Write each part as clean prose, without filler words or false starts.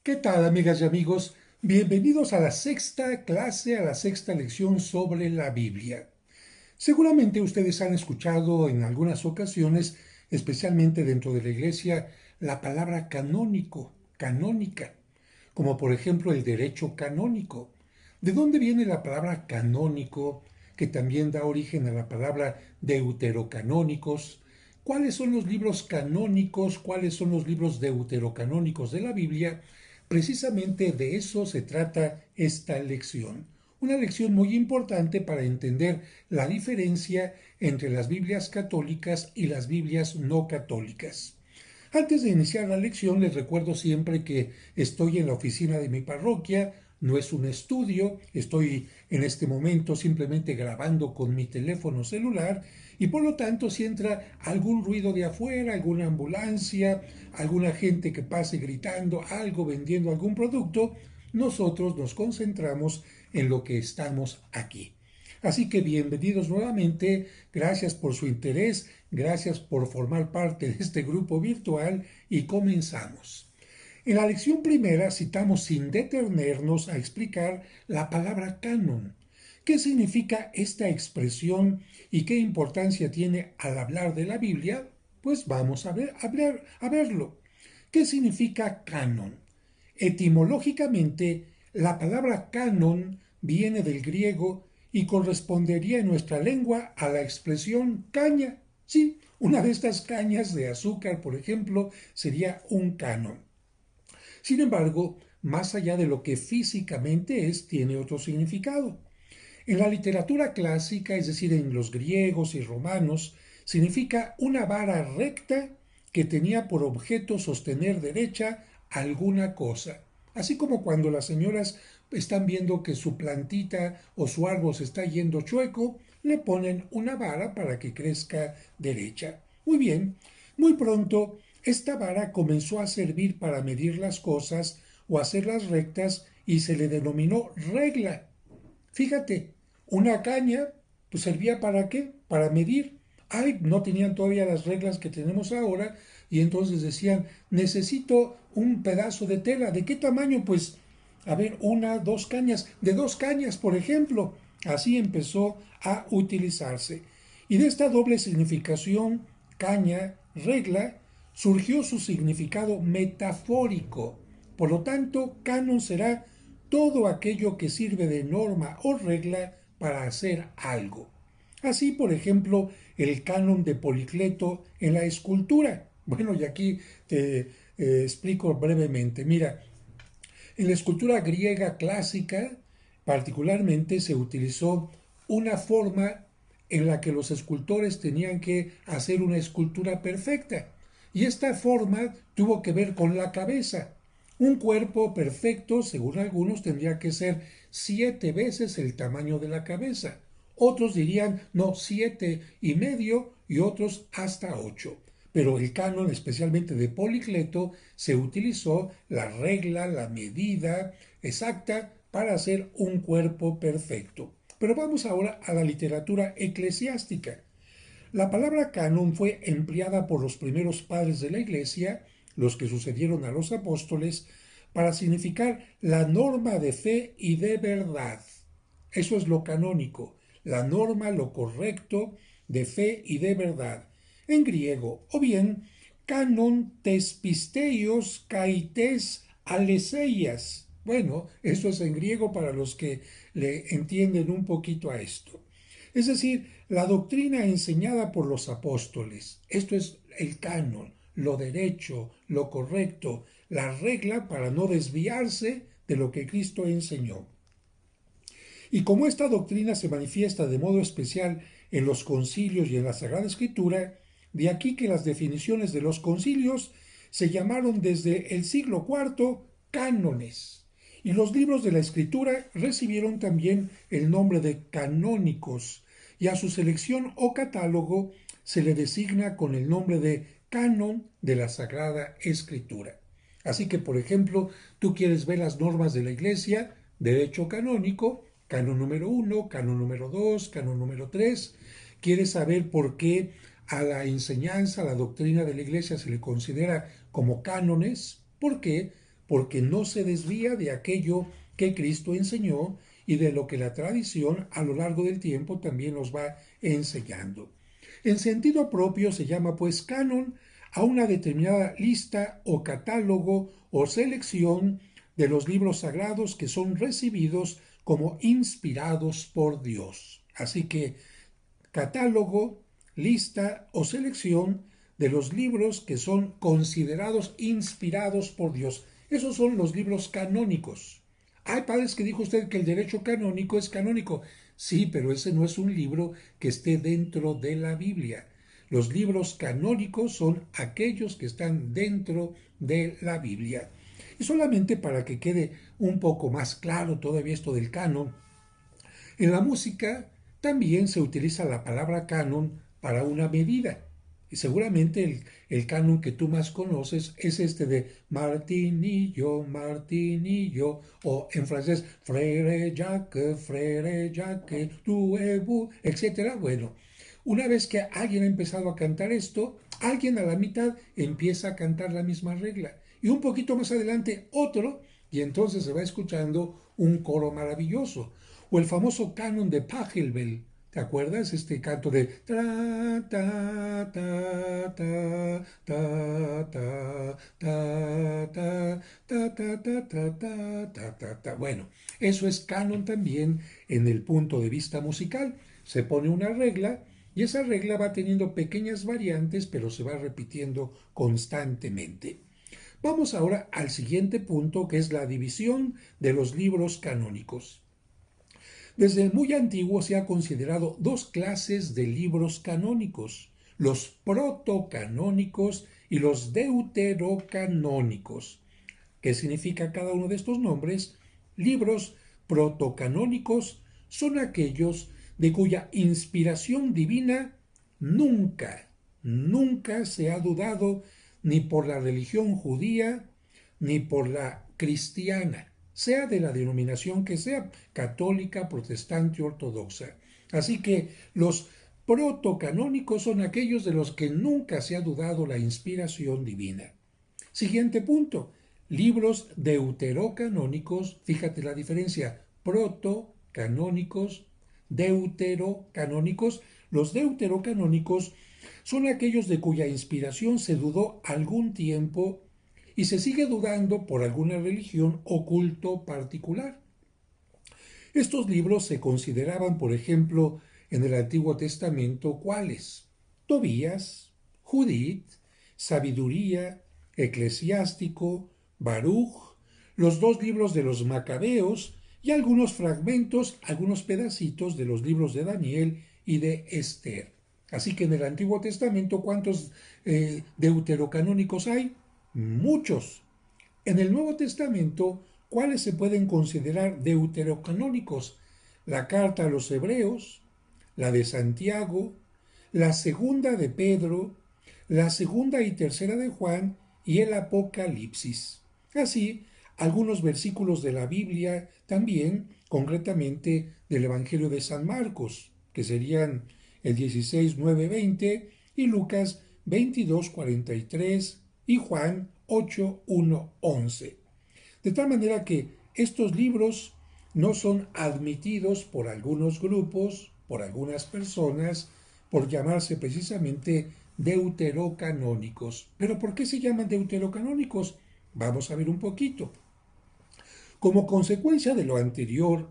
¿Qué tal, amigas y amigos? Bienvenidos a la sexta clase, a la sexta lección sobre la Biblia. Seguramente ustedes han escuchado en algunas ocasiones, especialmente dentro de la iglesia, la palabra canónico, canónica, como por ejemplo el derecho canónico. ¿De dónde viene la palabra canónico, que también da origen a la palabra deuterocanónicos? ¿Cuáles son los libros canónicos? ¿Cuáles son los libros deuterocanónicos de la Biblia? Precisamente de eso se trata esta lección. Una lección muy importante para entender la diferencia entre las Biblias católicas y las Biblias no católicas. Antes de iniciar la lección, les recuerdo siempre que estoy en la oficina de mi parroquia, no es un estudio, estoy en este momento simplemente grabando con mi teléfono celular y por lo tanto si entra algún ruido de afuera, alguna ambulancia, alguna gente que pase gritando algo, vendiendo algún producto, nosotros nos concentramos en lo que estamos aquí. Así que bienvenidos nuevamente, gracias por su interés, gracias por formar parte de este grupo virtual y comenzamos. En la lección primera citamos sin detenernos a explicar la palabra canon. ¿Qué significa esta expresión y qué importancia tiene al hablar de la Biblia? Pues vamos a verlo. ¿Qué significa canon? Etimológicamente, la palabra canon viene del griego y correspondería en nuestra lengua a la expresión caña. Sí, una de estas cañas de azúcar, por ejemplo, sería un canon. Sin embargo, más allá de lo que físicamente es, tiene otro significado. En la literatura clásica, es decir, en los griegos y romanos, significa una vara recta que tenía por objeto sostener derecha alguna cosa. Así como cuando las señoras están viendo que su plantita o su árbol se está yendo chueco, le ponen una vara para que crezca derecha. Muy bien, muy pronto esta vara comenzó a servir para medir las cosas o hacerlas rectas y se le denominó regla. Fíjate, una caña, pues servía para qué? Para medir. Ay, no tenían todavía las reglas que tenemos ahora y entonces decían, necesito un pedazo de tela. ¿De qué tamaño? Pues, a ver, una, dos cañas. De dos cañas, por ejemplo. Así empezó a utilizarse. Y de esta doble significación, caña, regla, surgió su significado metafórico. Por lo tanto, canon será todo aquello que sirve de norma o regla para hacer algo. Así, por ejemplo, el canon de Policleto en la escultura. Bueno, y aquí te explico brevemente. Mira, en la escultura griega clásica, particularmente, se utilizó una forma en la que los escultores tenían que hacer una escultura perfecta. Y esta forma tuvo que ver con la cabeza. Un cuerpo perfecto, según algunos, tendría que ser 7 veces el tamaño de la cabeza. Otros dirían, no, 7,5 y otros hasta 8. Pero el canon, especialmente de Policleto, se utilizó la regla, la medida exacta para hacer un cuerpo perfecto. Pero vamos ahora a la literatura eclesiástica. La palabra canon fue empleada por los primeros padres de la Iglesia, los que sucedieron a los apóstoles, para significar la norma de fe y de verdad. Eso es lo canónico, la norma, lo correcto de fe y de verdad. En griego, o bien, canon tes pisteios kaites aleseias. Bueno, eso es en griego para los que le entienden un poquito a esto. Es decir, la doctrina enseñada por los apóstoles. Esto es el canon, lo derecho, lo correcto, la regla para no desviarse de lo que Cristo enseñó. Y como esta doctrina se manifiesta de modo especial en los concilios y en la Sagrada Escritura, de aquí que las definiciones de los concilios se llamaron desde el siglo IV cánones. Y los libros de la Escritura recibieron también el nombre de canónicos, y a su selección o catálogo se le designa con el nombre de canon de la Sagrada Escritura. Así que, por ejemplo, tú quieres ver las normas de la Iglesia, derecho canónico, canon número 1, canon número 2, canon número 3. ¿Quieres saber por qué a la enseñanza, a la doctrina de la Iglesia se le considera como cánones? ¿Por qué? porque no se desvía de aquello que Cristo enseñó y de lo que la tradición a lo largo del tiempo también nos va enseñando. En sentido propio se llama pues canon a una determinada lista o catálogo o selección de los libros sagrados que son recibidos como inspirados por Dios. Así que catálogo, lista o selección de los libros que son considerados inspirados por Dios. Esos son los libros canónicos. Hay padres que dijo usted que el derecho canónico es canónico. Sí, pero ese no es un libro que esté dentro de la Biblia. Los libros canónicos son aquellos que están dentro de la Biblia. Y solamente para que quede un poco más claro todavía esto del canon, en la música también se utiliza la palabra canon para una medida. Y seguramente el canon que tú más conoces es este de Martinillo, Martinillo, o en francés Frere Jacques, tu ebu, etc. Bueno, una vez que alguien ha empezado a cantar esto, alguien a la mitad empieza a cantar la misma regla. Y un poquito más adelante otro, y entonces se va escuchando un coro maravilloso. O el famoso canon de Pachelbel. ¿Te acuerdas? Este canto de ta ta ta ta ta ta ta ta ta ta ta ta ta ta ta. Bueno, eso es canon también en el punto de vista musical. Se pone una regla y esa regla va teniendo pequeñas variantes, pero se va repitiendo constantemente. Vamos ahora al siguiente punto, que es la división de los libros canónicos. Desde muy antiguo se ha considerado dos clases de libros canónicos, los protocanónicos y los deuterocanónicos. ¿Qué significa cada uno de estos nombres? Libros protocanónicos son aquellos de cuya inspiración divina nunca se ha dudado ni por la religión judía ni por la cristiana, sea de la denominación que sea, católica, protestante, ortodoxa. Así que los protocanónicos son aquellos de los que nunca se ha dudado la inspiración divina. Siguiente punto. Libros deuterocanónicos, fíjate la diferencia, protocanónicos, deuterocanónicos. Los deuterocanónicos son aquellos de cuya inspiración se dudó algún tiempo y se sigue dudando por alguna religión o culto particular. Estos libros se consideraban, por ejemplo, en el Antiguo Testamento, ¿cuáles? Tobías, Judith, Sabiduría, Eclesiástico, Baruch, los dos libros de los Macabeos y algunos fragmentos, algunos pedacitos de los libros de Daniel y de Esther. Así que en el Antiguo Testamento, ¿cuántos deuterocanónicos hay? Muchos. En el Nuevo Testamento, ¿cuáles se pueden considerar deuterocanónicos? La carta a los Hebreos, la de Santiago, la segunda de Pedro, la segunda y tercera de Juan y el Apocalipsis. Así, algunos versículos de la Biblia también, concretamente del Evangelio de San Marcos, que serían el 16, 9, 20 y Lucas 22, 43 y Juan 8, 1, 11. De tal manera que estos libros no son admitidos por algunos grupos, por algunas personas, por llamarse precisamente deuterocanónicos. ¿Pero por qué se llaman deuterocanónicos? Vamos a ver un poquito. Como consecuencia de lo anterior,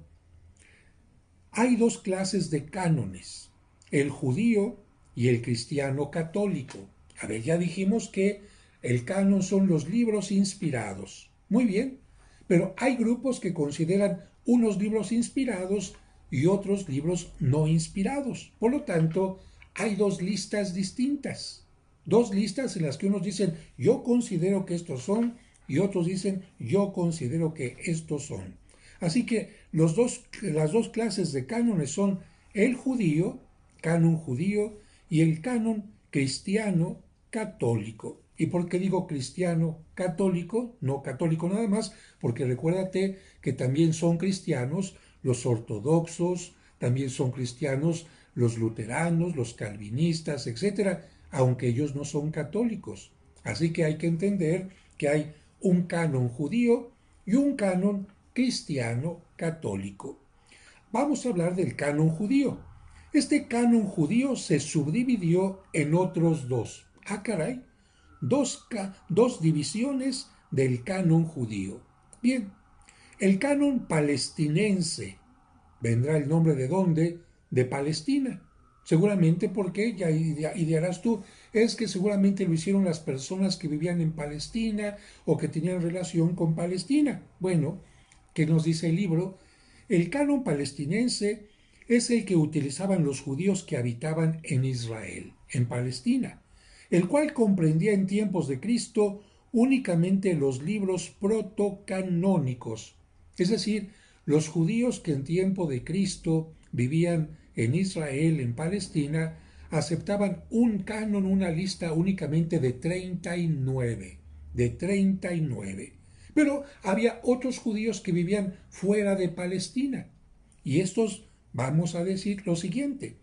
hay dos clases de cánones, el judío y el cristiano católico. A ver, ya dijimos que el canon son los libros inspirados. Muy bien, pero hay grupos que consideran unos libros inspirados y otros libros no inspirados. Por lo tanto, hay dos listas distintas. Dos listas en las que unos dicen yo considero que estos son y otros dicen yo considero que estos son. Así que las dos clases de cánones son el judío, canon judío, y el canon cristiano católico. ¿Y por qué digo cristiano católico? No católico nada más, porque recuérdate que también son cristianos los ortodoxos, también son cristianos los luteranos, los calvinistas, etcétera, aunque ellos no son católicos. Así que hay que entender que hay un canon judío y un canon cristiano católico. Vamos a hablar del canon judío. Este canon judío se subdividió en otros dos. Ah, caray, dos divisiones del canon judío. Bien, el canon palestinense, vendrá el nombre de dónde, de Palestina. Seguramente porque, ya idearás tú, es que seguramente lo hicieron las personas que vivían en Palestina o que tenían relación con Palestina. Bueno, ¿qué nos dice el libro? El canon palestinense es el que utilizaban los judíos que habitaban en Israel, en Palestina, el cual comprendía en tiempos de Cristo únicamente los libros protocanónicos, es decir, los judíos que en tiempo de Cristo vivían en Israel, en Palestina, aceptaban un canon, una lista únicamente de 39, de 39. Pero había otros judíos que vivían fuera de Palestina. Y estos, vamos a decir lo siguiente,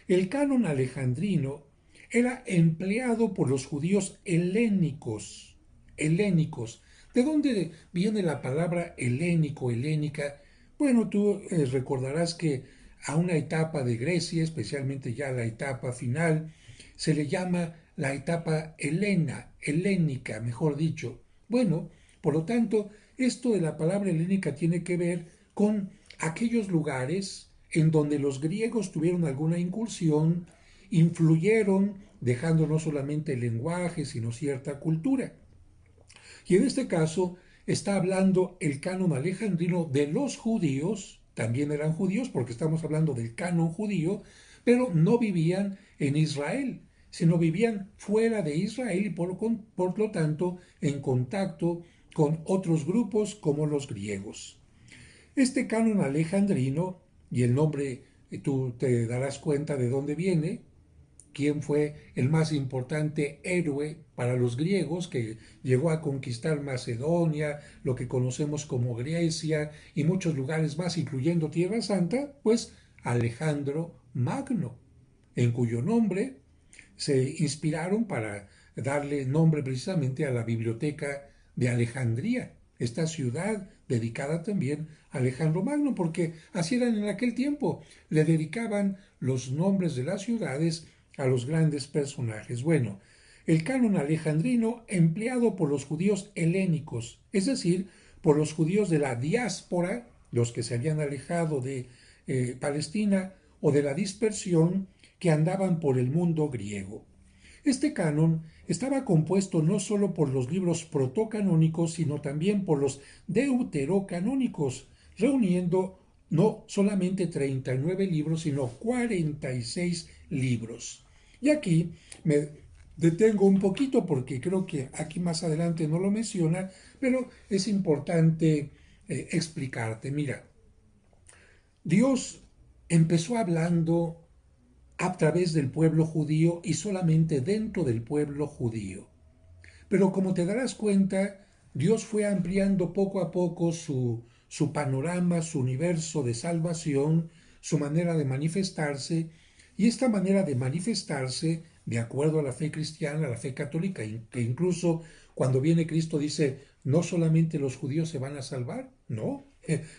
el canon alejandrino era empleado por los judíos helénicos. Helénicos. ¿De dónde viene la palabra helénico, helénica? Bueno, tú recordarás que a una etapa de Grecia, especialmente ya la etapa final, se le llama la etapa helénica, mejor dicho. Bueno, por lo tanto, esto de la palabra helénica tiene que ver con aquellos lugares en donde los griegos tuvieron alguna incursión, influyeron, dejando no solamente el lenguaje, sino cierta cultura. Y en este caso está hablando el canon alejandrino de los judíos, también eran judíos porque estamos hablando del canon judío, pero no vivían en Israel, sino vivían fuera de Israel y por lo tanto en contacto con otros grupos como los griegos. Este canon alejandrino, y el nombre tú te darás cuenta de dónde viene, quién fue el más importante héroe para los griegos que llegó a conquistar Macedonia, lo que conocemos como Grecia y muchos lugares más, incluyendo Tierra Santa, pues Alejandro Magno, en cuyo nombre se inspiraron para darle nombre precisamente a la biblioteca de Alejandría, esta ciudad dedicada también a Alejandro Magno, porque así eran en aquel tiempo, le dedicaban los nombres de las ciudades a los grandes personajes. Bueno, el canon alejandrino empleado por los judíos helénicos, es decir, por los judíos de la diáspora, los que se habían alejado de Palestina, o de la dispersión que andaban por el mundo griego. Este canon estaba compuesto no sólo por los libros protocanónicos, sino también por los deuterocanónicos, reuniendo no solamente 39 libros, sino 46 libros. Y aquí me detengo un poquito porque creo que aquí más adelante no lo menciona, pero es importante explicarte. Mira, Dios empezó hablando a través del pueblo judío y solamente dentro del pueblo judío. Pero como te darás cuenta, Dios fue ampliando poco a poco su panorama, su universo de salvación, su manera de manifestarse, y esta manera de manifestarse, de acuerdo a la fe cristiana, a la fe católica, que incluso cuando viene Cristo dice, no solamente los judíos se van a salvar, no,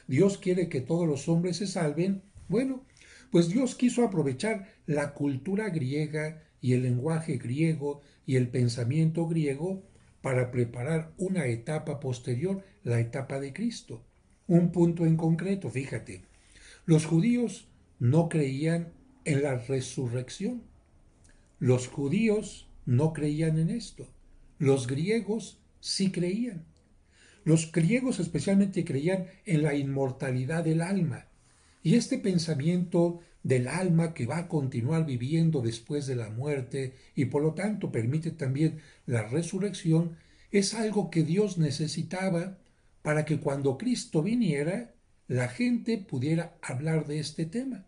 Dios quiere que todos los hombres se salven. Bueno, pues Dios quiso aprovechar la cultura griega y el lenguaje griego y el pensamiento griego para preparar una etapa posterior, la etapa de Cristo. Un punto en concreto, fíjate, los judíos no creían en la resurrección. Los judíos no creían en esto. Los griegos sí creían. Los griegos especialmente creían en la inmortalidad del alma. Y este pensamiento del alma que va a continuar viviendo después de la muerte y por lo tanto permite también la resurrección, es algo que Dios necesitaba para que cuando Cristo viniera, la gente pudiera hablar de este tema.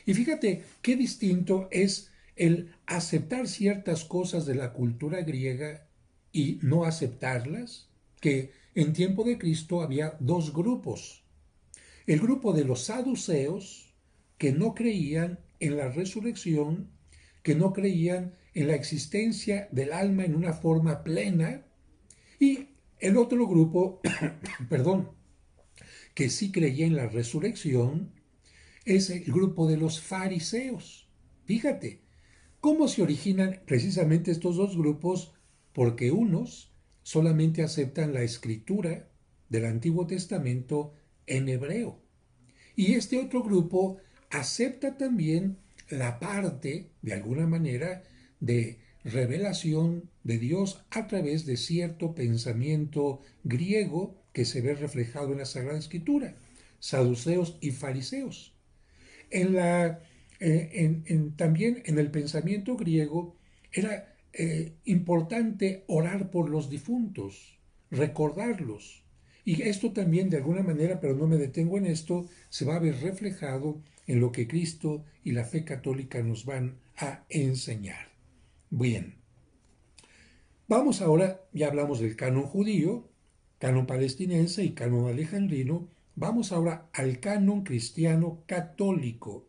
Y fíjate qué distinto es el aceptar ciertas cosas de la cultura griega y no aceptarlas, que en tiempo de Cristo había dos grupos. El grupo de los saduceos, que no creían en la resurrección, que no creían en la existencia del alma en una forma plena, y El otro grupo, perdón, que sí creía en la resurrección, es el grupo de los fariseos. Fíjate, ¿cómo se originan precisamente estos dos grupos? Porque unos solamente aceptan la escritura del Antiguo Testamento en hebreo. Y este otro grupo acepta también la parte, de alguna manera, de revelación de Dios a través de cierto pensamiento griego que se ve reflejado en la Sagrada Escritura, saduceos y fariseos. En la, también en el pensamiento griego era importante orar por los difuntos, recordarlos. Y esto también de alguna manera, pero no me detengo en esto, se va a ver reflejado en lo que Cristo y la fe católica nos van a enseñar. Bien, vamos ahora, ya hablamos del canon judío, canon palestinense y canon alejandrino, vamos ahora al canon cristiano católico.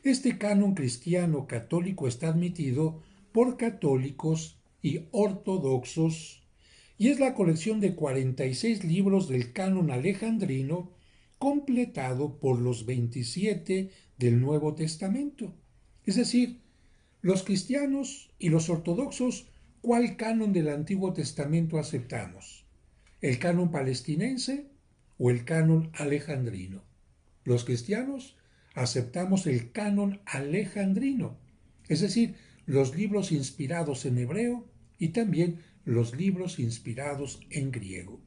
Este canon cristiano católico está admitido por católicos y ortodoxos y es la colección de 46 libros del canon alejandrino completado por los 27 del Nuevo Testamento. Es decir, los cristianos y los ortodoxos, ¿cuál canon del Antiguo Testamento aceptamos? ¿El canon palestinense o el canon alejandrino? Los cristianos aceptamos el canon alejandrino, es decir, los libros inspirados en hebreo y también los libros inspirados en griego.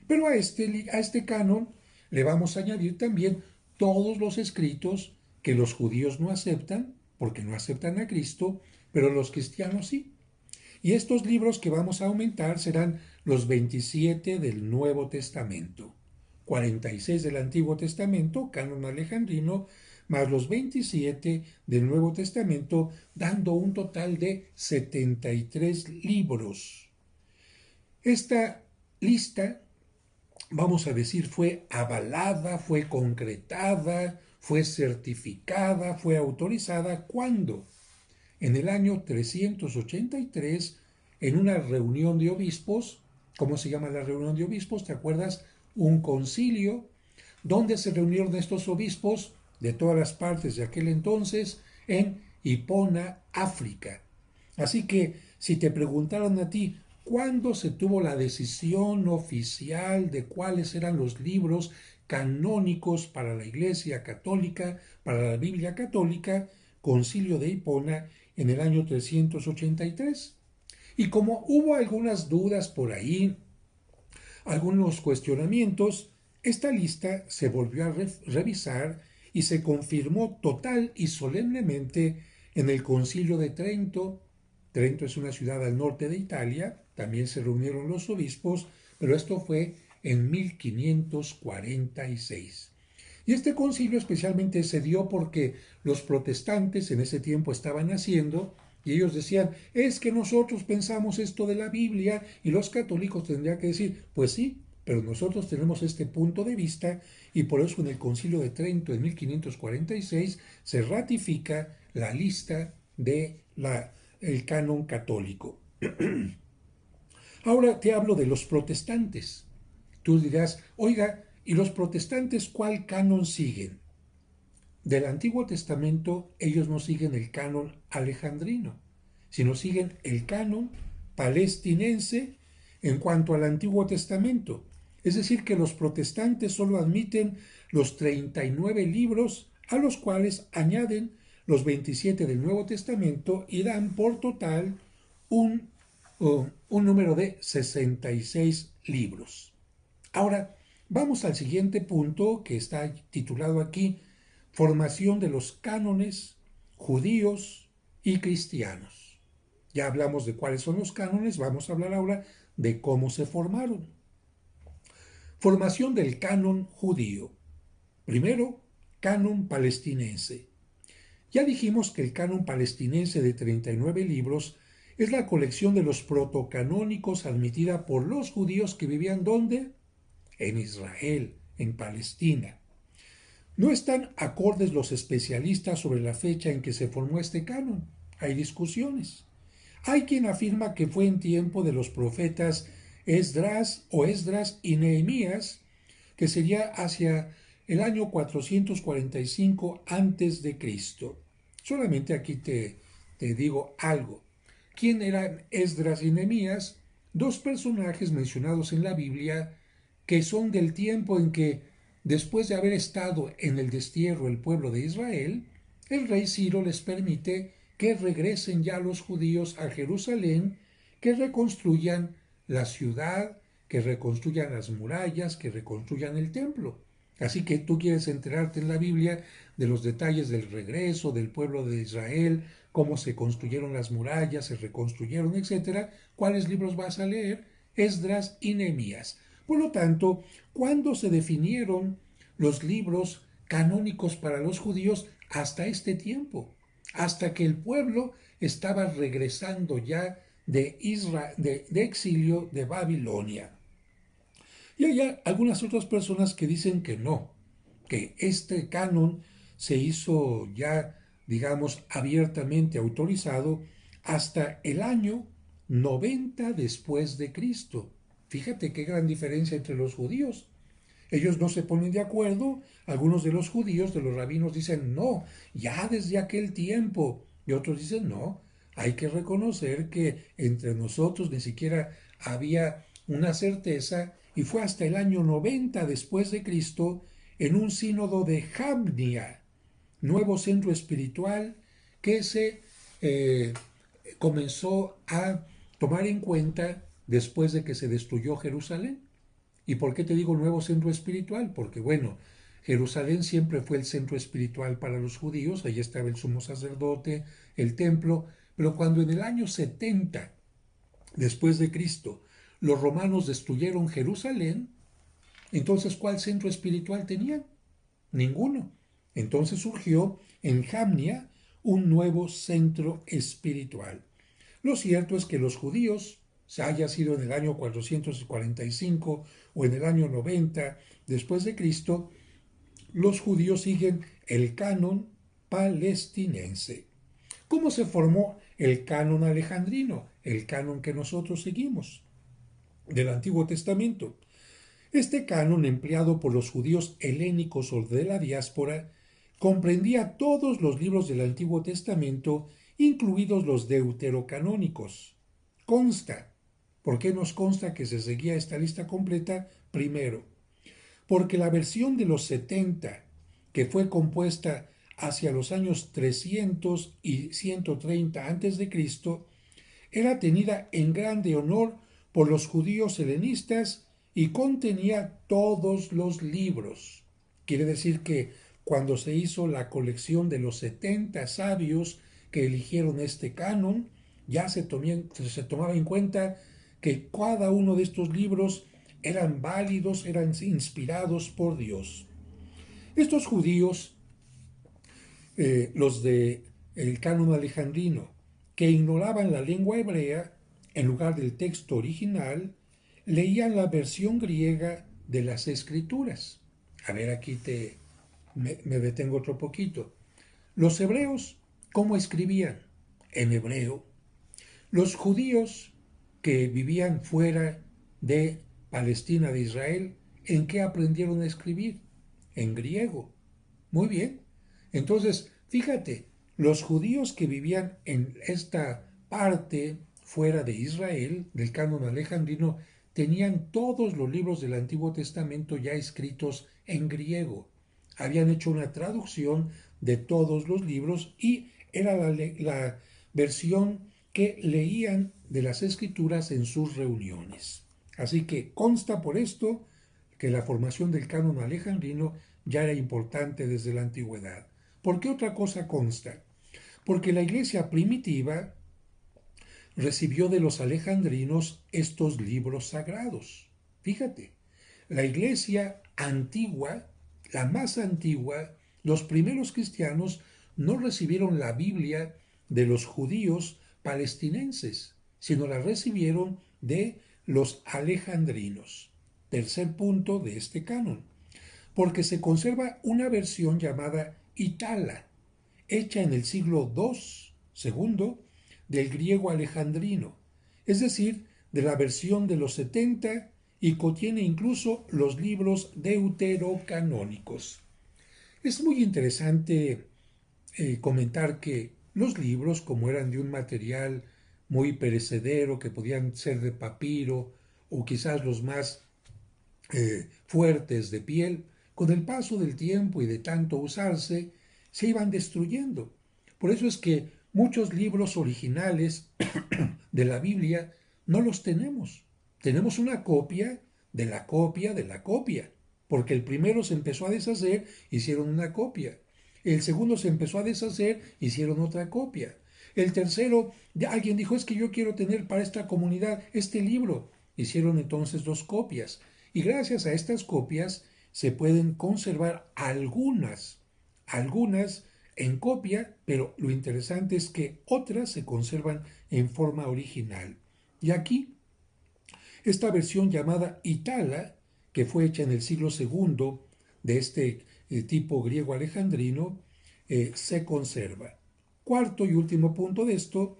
Pero a este canon le vamos a añadir también todos los escritos que los judíos no aceptan, porque no aceptan a Cristo, pero los cristianos sí. Y estos libros que vamos a aumentar serán los 27 del Nuevo Testamento, 46 del Antiguo Testamento, canon alejandrino, más los 27 del Nuevo Testamento, dando un total de 73 libros. Esta lista, vamos a decir, fue avalada, fue concretada, fue certificada, fue autorizada. ¿Cuándo? En el año 383, en una reunión de obispos. ¿Cómo se llama la reunión de obispos? ¿Te acuerdas? Un concilio donde se reunieron estos obispos de todas las partes de aquel entonces en Hipona, África. Así que si te preguntaron a ti cuándo se tuvo la decisión oficial de cuáles eran los libros canónicos para la Iglesia Católica, para la Biblia Católica, Concilio de Hipona en el año 383. Y como hubo algunas dudas por ahí, algunos cuestionamientos, esta lista se volvió a revisar y se confirmó total y solemnemente en el Concilio de Trento. Trento es una ciudad al norte de Italia, también se reunieron los obispos, pero esto fue en 1546. Y este concilio especialmente se dio porque los protestantes en ese tiempo estaban haciendo y ellos decían, es que nosotros pensamos esto de la Biblia y los católicos tendrían que decir, pues sí, pero nosotros tenemos este punto de vista y por eso en el Concilio de Trento en 1546 se ratifica la lista de el canon católico. Ahora te hablo de los protestantes. Tú dirás, oiga, ¿y los protestantes cuál canon siguen? Del Antiguo Testamento ellos no siguen el canon alejandrino, sino siguen el canon palestinense en cuanto al Antiguo Testamento. Es decir, que los protestantes solo admiten los 39 libros a los cuales añaden los 27 del Nuevo Testamento y dan por total un número de 66 libros. Ahora, vamos al siguiente punto que está titulado aquí, formación de los cánones judíos y cristianos. Ya hablamos de cuáles son los cánones, vamos a hablar ahora de cómo se formaron. Formación del canon judío. Primero, canon palestinense. Ya dijimos que el canon palestinense de 39 libros es la colección de los protocanónicos admitida por los judíos que vivían ¿dónde? En Israel, en Palestina. No están acordes los especialistas sobre la fecha en que se formó este canon. Hay discusiones. Hay quien afirma que fue en tiempo de los profetas Esdras y Nehemías, que sería hacia el año 445 antes de Cristo. Solamente aquí te digo algo. ¿Quién eran Esdras y Nehemías? Dos personajes mencionados en la Biblia que son del tiempo en que, después de haber estado en el destierro el pueblo de Israel, el rey Ciro les permite que regresen ya los judíos a Jerusalén, que reconstruyan la ciudad, que reconstruyan las murallas, que reconstruyan el templo. Así que tú quieres enterarte en la Biblia de los detalles del regreso del pueblo de Israel, cómo se construyeron las murallas, se reconstruyeron, etcétera. ¿Cuáles libros vas a leer? Esdras y Nehemías. Por lo tanto, ¿cuándo se definieron los libros canónicos para los judíos? Hasta este tiempo, hasta que el pueblo estaba regresando ya de exilio de Babilonia. Y hay algunas otras personas que dicen que no, que este canon se hizo ya, digamos, abiertamente autorizado hasta el año 90 después de Cristo. Fíjate qué gran diferencia entre los judíos. Ellos no se ponen de acuerdo. Algunos de los judíos, de los rabinos, dicen no, ya desde aquel tiempo. Y otros dicen no, hay que reconocer que entre nosotros ni siquiera había una certeza y fue hasta el año 90 después de Cristo en un sínodo de Jamnia, nuevo centro espiritual, que se comenzó a tomar en cuenta después de que se destruyó Jerusalén. ¿Y por qué te digo nuevo centro espiritual? Porque bueno, Jerusalén siempre fue el centro espiritual para los judíos, allí estaba el sumo sacerdote, el templo, pero cuando en el año 70 después de Cristo los romanos destruyeron Jerusalén, entonces ¿cuál centro espiritual tenían? Ninguno. Entonces surgió en Jamnia un nuevo centro espiritual. Lo cierto es que los judíos, se haya sido en el año 445 o en el año 90 después de Cristo, los judíos siguen el canon palestinense. ¿Cómo se formó el canon alejandrino, el canon que nosotros seguimos del Antiguo Testamento? Este canon, empleado por los judíos helénicos o de la diáspora, comprendía todos los libros del Antiguo Testamento, incluidos los deuterocanónicos. Consta. ¿Por qué nos consta que se seguía esta lista completa? Primero, porque la versión de los 70, que fue compuesta hacia los años 300 y 130 a.C., era tenida en grande honor por los judíos helenistas y contenía todos los libros. Quiere decir que cuando se hizo la colección de los 70 sabios que eligieron este canon, ya se tomaba en cuenta que cada uno de estos libros eran válidos, eran inspirados por Dios. Estos judíos, los de el canon alejandrino, que ignoraban la lengua hebrea, en lugar del texto original, leían la versión griega de las escrituras. A ver, aquí me detengo otro poquito. Los hebreos, ¿cómo escribían? En hebreo. Los judíos que vivían fuera de Palestina, de Israel, ¿en qué aprendieron a escribir? En griego. Muy bien. Entonces, fíjate, los judíos que vivían en esta parte fuera de Israel, del canon alejandrino, tenían todos los libros del Antiguo Testamento ya escritos en griego. Habían hecho una traducción de todos los libros y era la versión que leían de las escrituras en sus reuniones. Así que consta por esto que la formación del canon alejandrino ya era importante desde la antigüedad. ¿Por qué otra cosa consta? Porque la iglesia primitiva recibió de los alejandrinos estos libros sagrados. Fíjate, la iglesia antigua, la más antigua, los primeros cristianos no recibieron la Biblia de los judíos palestinenses, sino la recibieron de los alejandrinos. Tercer punto de este canon, porque se conserva una versión llamada Itala, hecha en el siglo II, segundo, del griego alejandrino, es decir, de la versión de los 70 y contiene incluso los libros deuterocanónicos. Es muy interesante comentar que los libros, como eran de un material muy perecedero, que podían ser de papiro o quizás los más fuertes de piel, con el paso del tiempo y de tanto usarse, se iban destruyendo. Por eso es que muchos libros originales de la Biblia no los tenemos. Tenemos una copia de la copia de la copia, porque el primero se empezó a deshacer, hicieron una copia. El segundo se empezó a deshacer, hicieron otra copia. El tercero, alguien dijo, es que yo quiero tener para esta comunidad este libro. Hicieron entonces dos copias. Y gracias a estas copias se pueden conservar algunas en copia, pero lo interesante es que otras se conservan en forma original. Y aquí, esta versión llamada Itala, que fue hecha en el siglo II de este tipo griego alejandrino, se conserva. Cuarto y último punto de esto,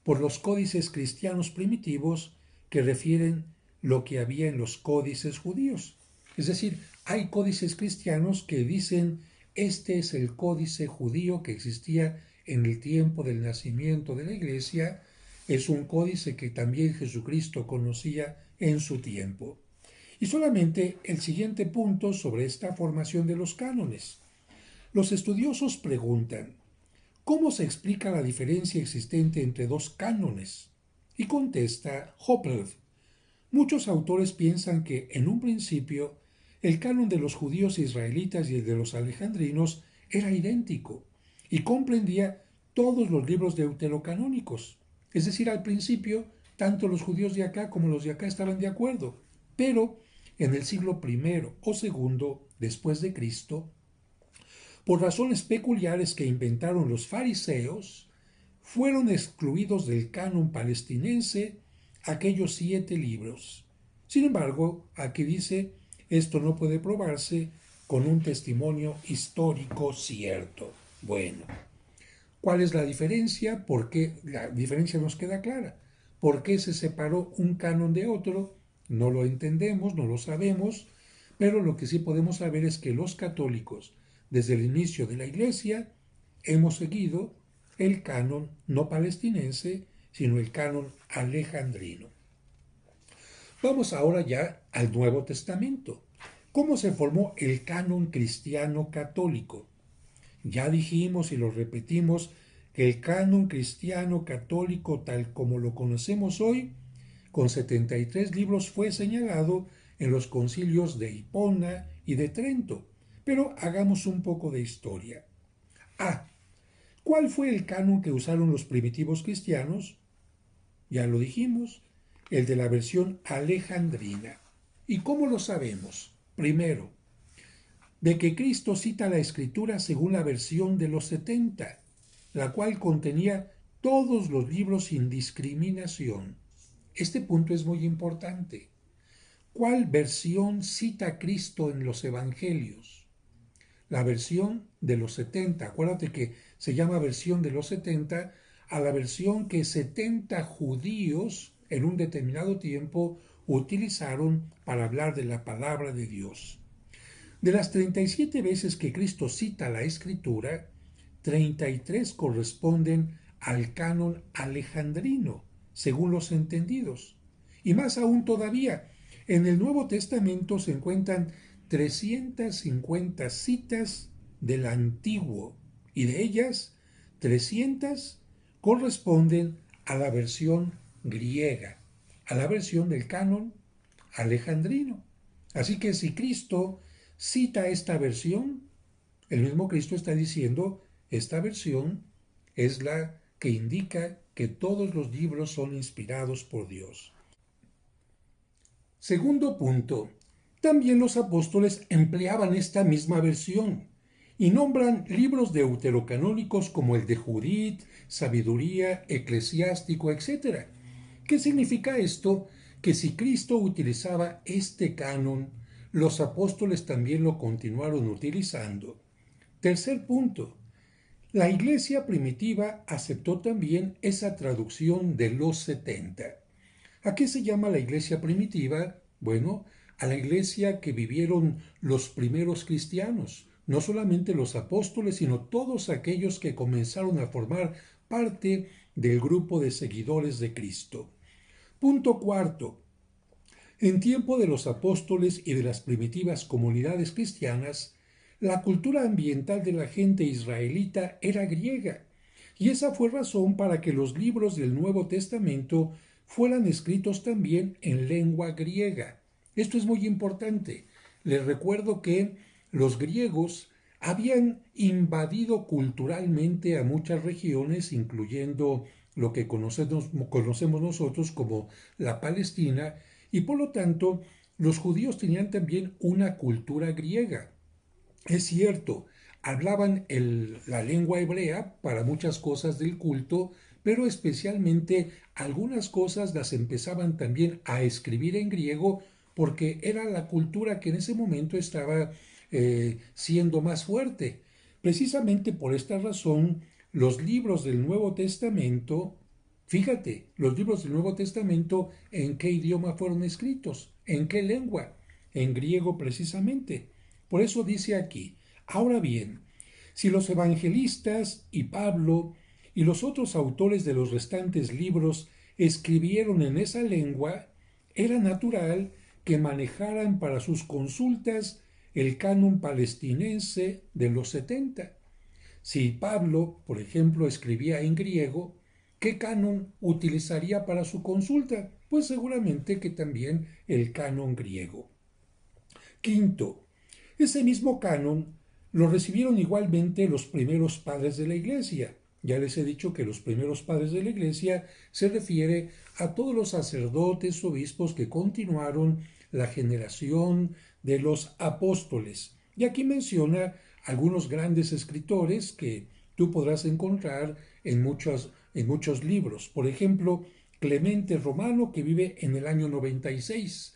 por los códices cristianos primitivos que refieren lo que había en los códices judíos. Es decir, hay códices cristianos que dicen este es el códice judío que existía en el tiempo del nacimiento de la iglesia, es un códice que también Jesucristo conocía en su tiempo. Y solamente el siguiente punto sobre esta formación de los cánones. Los estudiosos preguntan, ¿cómo se explica la diferencia existente entre dos cánones? Y contesta Hopler. Muchos autores piensan que, en un principio, el canon de los judíos israelitas y el de los alejandrinos era idéntico y comprendía todos los libros deuterocanónicos. Es decir, al principio, tanto los judíos de acá como los de acá estaban de acuerdo. Pero, en el siglo I o II después de Cristo, por razones peculiares que inventaron los fariseos, fueron excluidos del canon palestinense aquellos 7 libros. Sin embargo, aquí dice, esto no puede probarse con un testimonio histórico cierto. Bueno, ¿cuál es la diferencia? ¿Por qué? La diferencia nos queda clara. ¿Por qué se separó un canon de otro? No lo entendemos, no lo sabemos, pero lo que sí podemos saber es que los católicos, desde el inicio de la Iglesia, hemos seguido el canon no palestinense, sino el canon alejandrino. Vamos ahora ya al Nuevo Testamento. ¿Cómo se formó el canon cristiano católico? Ya dijimos y lo repetimos que el canon cristiano católico tal como lo conocemos hoy, con 73 libros, fue señalado en los concilios de Hipona y de Trento. Pero hagamos un poco de historia. A. ¿Cuál fue el canon que usaron los primitivos cristianos? Ya lo dijimos, el de la versión alejandrina. ¿Y cómo lo sabemos? Primero, de que Cristo cita la Escritura según la versión de los 70, la cual contenía todos los libros sin discriminación. Este punto es muy importante. ¿Cuál versión cita Cristo en los Evangelios? La versión de los 70. Acuérdate que se llama versión de los 70 a la versión que 70 judíos en un determinado tiempo utilizaron para hablar de la palabra de Dios. De las 37 veces que Cristo cita la Escritura, 33 corresponden al canon alejandrino, según los entendidos. Y más aún todavía, en el Nuevo Testamento se encuentran 350 citas del Antiguo, y de ellas 300 corresponden a la versión griega, a la versión del canon alejandrino. Así que si Cristo cita esta versión, el mismo Cristo está diciendo, esta versión es la que indica que todos los libros son inspirados por Dios. Segundo punto, también los apóstoles empleaban esta misma versión y nombran libros deuterocanónicos como el de Judith, Sabiduría, Eclesiástico, etc. ¿Qué significa esto? Que si Cristo utilizaba este canon, los apóstoles también lo continuaron utilizando. Tercer punto, la iglesia primitiva aceptó también esa traducción de los 70. ¿A qué se llama la iglesia primitiva? Bueno, a la iglesia que vivieron los primeros cristianos, no solamente los apóstoles, sino todos aquellos que comenzaron a formar parte del grupo de seguidores de Cristo. Punto cuarto. En tiempo de los apóstoles y de las primitivas comunidades cristianas, la cultura ambiental de la gente israelita era griega, y esa fue razón para que los libros del Nuevo Testamento fueran escritos también en lengua griega. Esto es muy importante. Les recuerdo que los griegos habían invadido culturalmente a muchas regiones, incluyendo lo que conocemos nosotros como la Palestina, y por lo tanto los judíos tenían también una cultura griega. Es cierto, hablaban la lengua hebrea para muchas cosas del culto, pero especialmente algunas cosas las empezaban también a escribir en griego porque era la cultura que en ese momento estaba siendo más fuerte. Precisamente por esta razón, los libros del Nuevo Testamento, fíjate, los libros del Nuevo Testamento, ¿en qué idioma fueron escritos? ¿En qué lengua? En griego precisamente. Por eso dice aquí, ahora bien, si los evangelistas y Pablo y los otros autores de los restantes libros escribieron en esa lengua, era natural que manejaran para sus consultas el canon palestinense de los 70. Si Pablo, por ejemplo, escribía en griego, ¿qué canon utilizaría para su consulta? Pues seguramente que también el canon griego. Quinto, ese mismo canon lo recibieron igualmente los primeros padres de la Iglesia. Ya les he dicho que los primeros padres de la Iglesia se refiere a todos los sacerdotes, obispos que continuaron la generación de los apóstoles. Y aquí menciona algunos grandes escritores que tú podrás encontrar en muchos libros. Por ejemplo, Clemente Romano, que vive en el año 96.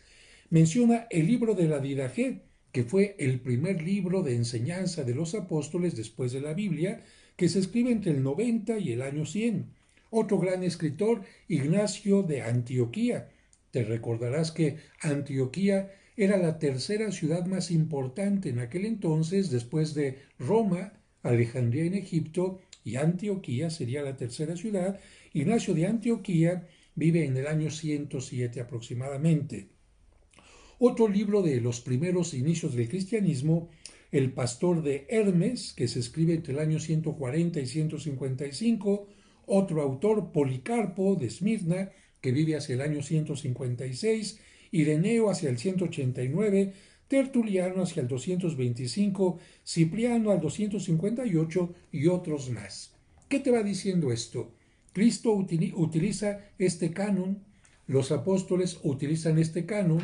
Menciona el libro de la Didaché, que fue el primer libro de enseñanza de los apóstoles después de la Biblia, que se escribe entre el 90 y el año 100. Otro gran escritor, Ignacio de Antioquía. Te recordarás que Antioquía era la tercera ciudad más importante en aquel entonces, después de Roma, Alejandría en Egipto, y Antioquía sería la tercera ciudad. Ignacio de Antioquía vive en el año 107 aproximadamente. Otro libro de los primeros inicios del cristianismo, El Pastor de Hermes, que se escribe entre el año 140 y 155. Otro autor, Policarpo de Esmirna, que vive hacia el año 156. Ireneo hacia el 189. Tertuliano hacia el 225. Cipriano al 258 y otros más. ¿Qué te va diciendo esto? Cristo utiliza este canon, los apóstoles utilizan este canon,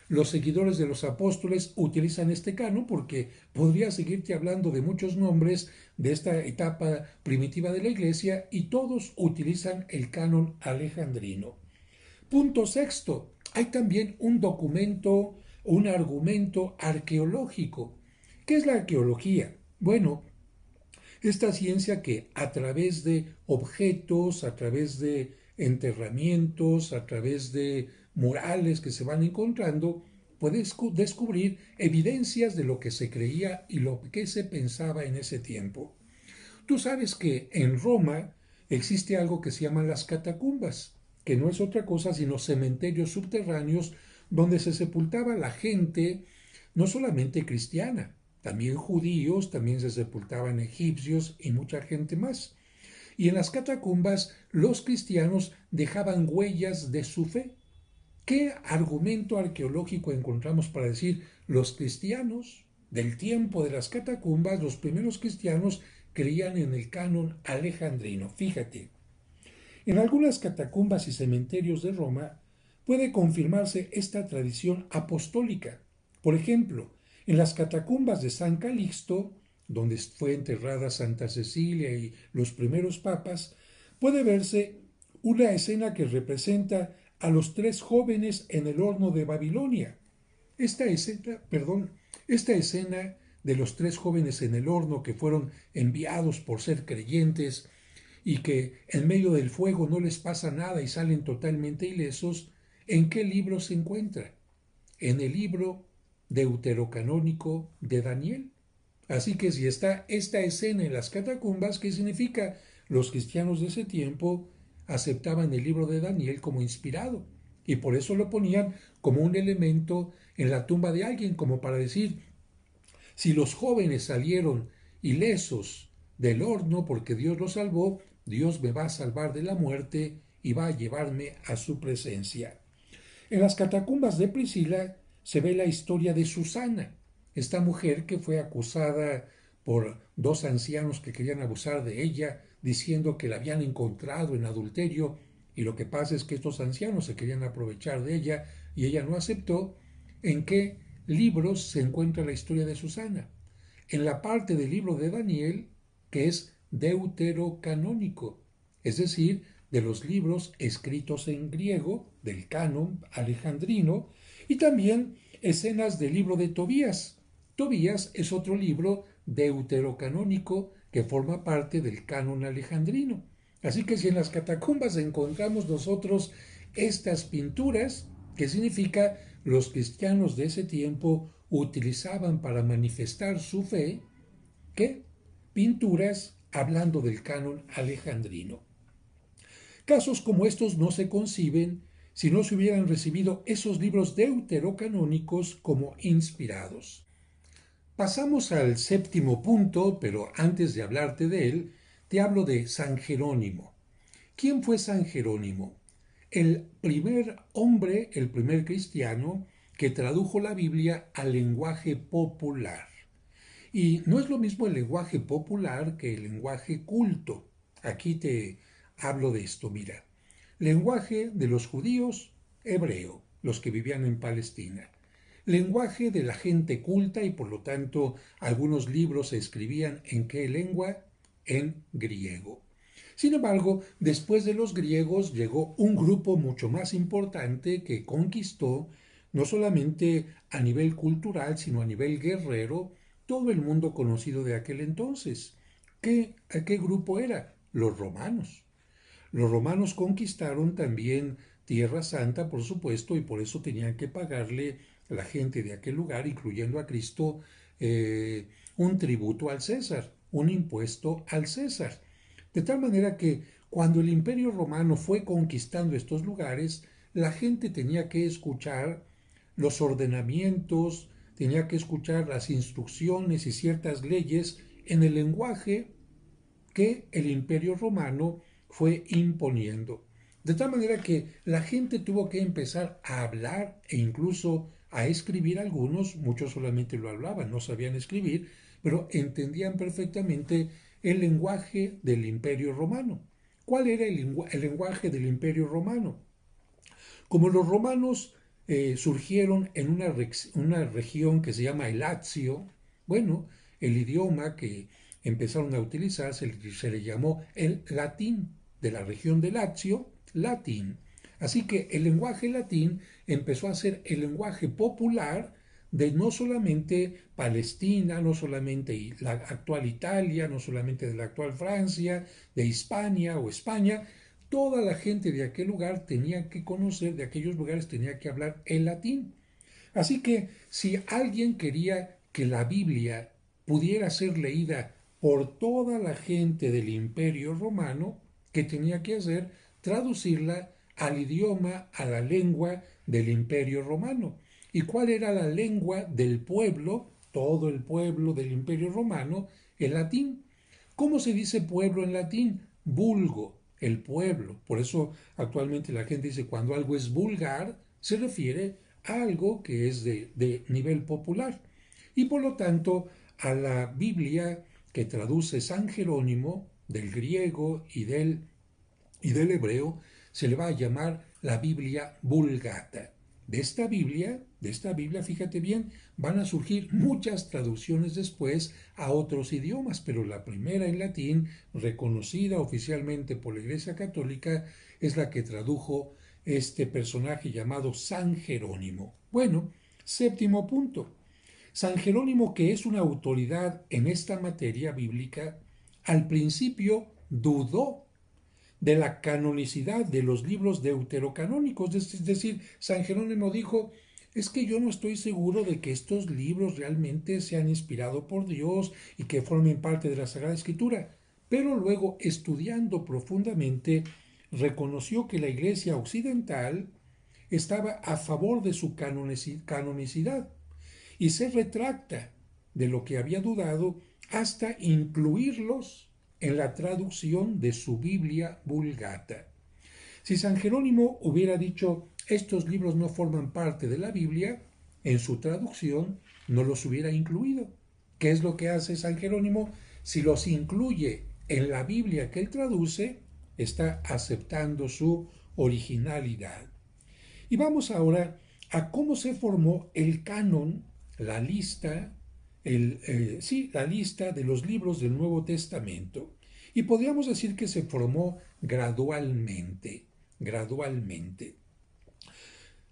los seguidores de los apóstoles utilizan este canon, porque podría seguirte hablando de muchos nombres de esta etapa primitiva de la Iglesia y todos utilizan el canon alejandrino. Punto sexto, hay también un documento, un argumento arqueológico. ¿Qué es la arqueología? Bueno, esta ciencia que a través de objetos, a través de enterramientos, a través de murales que se van encontrando, puede descubrir evidencias de lo que se creía y lo que se pensaba en ese tiempo. Tú sabes que en Roma existe algo que se llaman las catacumbas, que no es otra cosa sino cementerios subterráneos donde se sepultaba la gente, no solamente cristiana, también judíos, también se sepultaban egipcios y mucha gente más. Y en las catacumbas los cristianos dejaban huellas de su fe. ¿Qué argumento arqueológico encontramos para decir los cristianos del tiempo de las catacumbas, los primeros cristianos creían en el canon alejandrino? Fíjate, en algunas catacumbas y cementerios de Roma puede confirmarse esta tradición apostólica. Por ejemplo, en las catacumbas de San Calixto, donde fue enterrada Santa Cecilia y los primeros papas, puede verse una escena que representa a los tres jóvenes en el horno de Babilonia. Esta escena de los tres jóvenes en el horno que fueron enviados por ser creyentes y que en medio del fuego no les pasa nada y salen totalmente ilesos, ¿En qué libro se encuentra? En el libro deuterocanónico de Daniel. Así que si está esta escena en las catacumbas, ¿qué significa? Los cristianos de ese tiempo aceptaban el libro de Daniel como inspirado y por eso lo ponían como un elemento en la tumba de alguien, como para decir, si los jóvenes salieron ilesos del horno porque Dios los salvó, Dios me va a salvar de la muerte y va a llevarme a su presencia. En las catacumbas de Priscila se ve la historia de Susana, esta mujer que fue acusada por dos ancianos que querían abusar de ella, diciendo que la habían encontrado en adulterio, y lo que pasa es que estos ancianos se querían aprovechar de ella y ella no aceptó. ¿En qué libros se encuentra la historia de Susana? En la parte del libro de Daniel que es deuterocanónico, es decir, de los libros escritos en griego, del canon alejandrino, y también escenas del libro de Tobías. Tobías es otro libro deuterocanónico que forma parte del canon alejandrino. Así que si en las catacumbas encontramos nosotros estas pinturas, ¿qué significa? Los cristianos de ese tiempo utilizaban para manifestar su fe, ¿qué? Pinturas hablando del canon alejandrino. Casos como estos no se conciben si no se hubieran recibido esos libros deuterocanónicos como inspirados. Pasamos al séptimo punto, pero antes de hablarte de él, te hablo de San Jerónimo. ¿Quién fue San Jerónimo? El primer hombre, el primer cristiano que tradujo la Biblia al lenguaje popular. Y no es lo mismo el lenguaje popular que el lenguaje culto. Aquí te hablo de esto, mira. Lenguaje de los judíos, hebreo, los que vivían en Palestina. Lenguaje de la gente culta y por lo tanto algunos libros se escribían en qué lengua? En griego. Sin embargo, después de los griegos llegó un grupo mucho más importante que conquistó no solamente a nivel cultural, sino a nivel guerrero, todo el mundo conocido de aquel entonces. ¿A qué grupo era? Los romanos. Los romanos conquistaron también Tierra Santa, por supuesto, y por eso tenían que pagarle a la gente de aquel lugar, incluyendo a Cristo, un tributo al César, un impuesto al César. De tal manera que cuando el imperio romano fue conquistando estos lugares, la gente tenía que escuchar los ordenamientos, tenía que escuchar las instrucciones y ciertas leyes en el lenguaje que el imperio romano fue imponiendo. De tal manera que la gente tuvo que empezar a hablar e incluso a escribir algunos, muchos solamente lo hablaban, no sabían escribir, pero entendían perfectamente el lenguaje del imperio romano. ¿Cuál era el lenguaje del imperio romano? Como los romanos surgieron en una región que se llama el Lazio, bueno, el idioma que empezaron a utilizar se le llamó el latín, de la región de Lazio, latín. Así que el lenguaje latín empezó a ser el lenguaje popular de no solamente Palestina, no solamente la actual Italia, no solamente de la actual Francia, de Hispania o España, toda la gente de aquel lugar tenía que conocer, de aquellos lugares tenía que hablar el latín. Así que si alguien quería que la Biblia pudiera ser leída por toda la gente del imperio romano, ¿qué tenía que hacer? Traducirla al idioma, a la lengua del imperio romano. ¿Y cuál era la lengua del pueblo, todo el pueblo del imperio romano? El latín. ¿Cómo se dice pueblo en latín? Vulgo, el pueblo. Por eso actualmente la gente dice cuando algo es vulgar, se refiere a algo que es de nivel popular. Y por lo tanto, a la Biblia que traduce San Jerónimo del griego y del hebreo, se le va a llamar la Biblia Vulgata. De esta Biblia, fíjate bien, van a surgir muchas traducciones después a otros idiomas, pero la primera en latín, reconocida oficialmente por la Iglesia Católica, es la que tradujo este personaje llamado San Jerónimo. Bueno, séptimo punto. San Jerónimo, que es una autoridad en esta materia bíblica, al principio de la canonicidad de los libros deuterocanónicos. Es decir, San Jerónimo dijo, es que yo no estoy seguro de que estos libros realmente sean inspirados por Dios y que formen parte de la Sagrada Escritura. Pero luego, estudiando profundamente, reconoció que la Iglesia occidental estaba a favor de su canonicidad y se retracta de lo que había dudado hasta incluirlos en la traducción de su Biblia Vulgata. Si San Jerónimo hubiera dicho estos libros no forman parte de la Biblia, en su traducción no los hubiera incluido. ¿Qué es lo que hace San Jerónimo? Si los incluye en la Biblia que él traduce, está aceptando su originalidad. Y vamos ahora a cómo se formó el canon, la lista, la lista de los libros del Nuevo Testamento. Y podríamos decir que se formó gradualmente.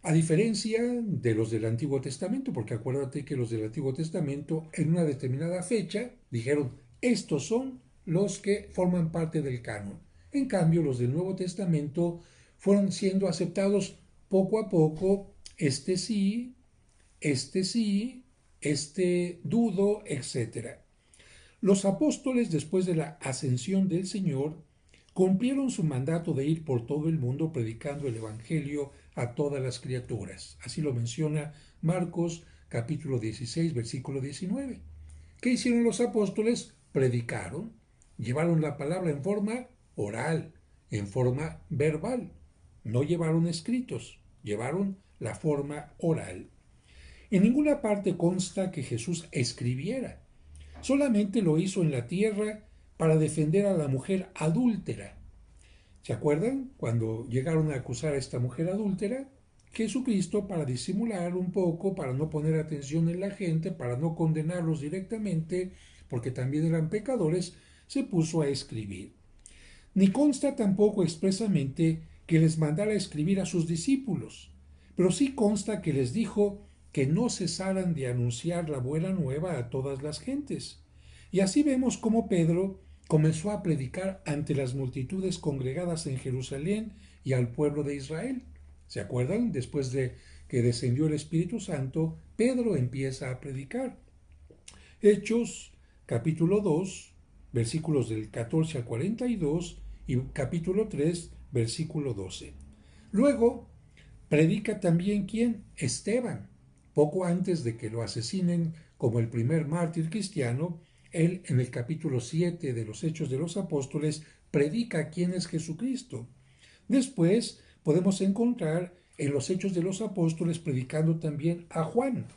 A diferencia de los del Antiguo Testamento, porque acuérdate que los del Antiguo Testamento en una determinada fecha dijeron, estos son los que forman parte del canon. En cambio, los del Nuevo Testamento fueron siendo aceptados poco a poco, este sí, este dudo, etc. Los apóstoles, después de la ascensión del Señor, cumplieron su mandato de ir por todo el mundo predicando el Evangelio a todas las criaturas. Así lo menciona Marcos capítulo 16, versículo 19. ¿Qué hicieron los apóstoles? Predicaron, llevaron la palabra en forma oral, en forma verbal. No llevaron escritos, llevaron la forma oral. En ninguna parte consta que Jesús escribiera. Solamente lo hizo en la tierra para defender a la mujer adúltera. ¿Se acuerdan? Cuando llegaron a acusar a esta mujer adúltera, Jesucristo, para disimular un poco, para no poner atención en la gente, para no condenarlos directamente, porque también eran pecadores, se puso a escribir. Ni consta tampoco expresamente que les mandara a escribir a sus discípulos, pero sí consta que les dijo que no cesaran de anunciar la buena nueva a todas las gentes. Y así vemos cómo Pedro comenzó a predicar ante las multitudes congregadas en Jerusalén y al pueblo de Israel. ¿Se acuerdan? Después de que descendió el Espíritu Santo, Pedro empieza a predicar. Hechos capítulo 2, versículos del 14 al 42 y capítulo 3, versículo 12. Luego, predica también ¿quién? Esteban. Poco antes de que lo asesinen como el primer mártir cristiano, él en el capítulo 7 de los Hechos de los Apóstoles predica quién es Jesucristo. Después podemos encontrar en los Hechos de los Apóstoles predicando también a Juan.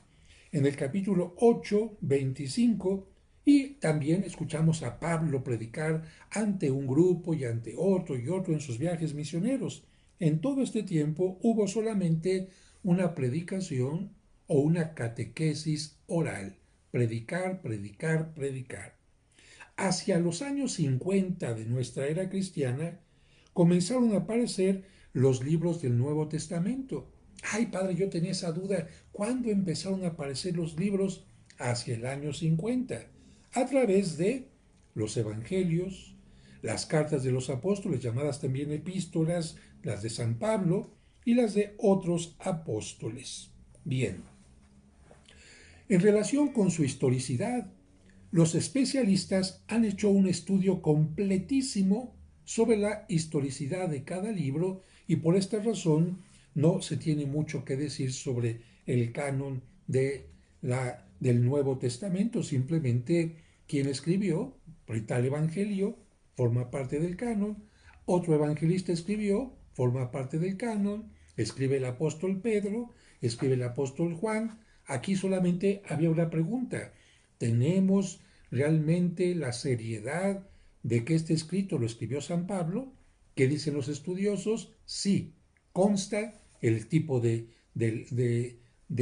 En el capítulo 8, 25, y también escuchamos a Pablo predicar ante un grupo y ante otro y otro en sus viajes misioneros. En todo este tiempo hubo solamente una predicación o una catequesis oral. Predicar, predicar, predicar. Hacia los años 50 de nuestra era cristiana comenzaron a aparecer los libros del Nuevo Testamento. Ay, padre, yo tenía esa duda. ¿Cuándo empezaron a aparecer los libros? Hacia el año 50, a través de los evangelios, las cartas de los apóstoles, llamadas también epístolas, las de San Pablo y las de otros apóstoles. Bien, en relación con su historicidad, los especialistas han hecho un estudio completísimo sobre la historicidad de cada libro y por esta razón no se tiene mucho que decir sobre el canon del Nuevo Testamento. Simplemente quien escribió, tal evangelio, forma parte del canon, otro evangelista escribió, forma parte del canon, escribe el apóstol Pedro, escribe el apóstol Juan. Aquí solamente había una pregunta. ¿Tenemos realmente la seriedad de que este escrito lo escribió San Pablo? ¿Qué dicen los estudiosos? Sí, consta el tipo de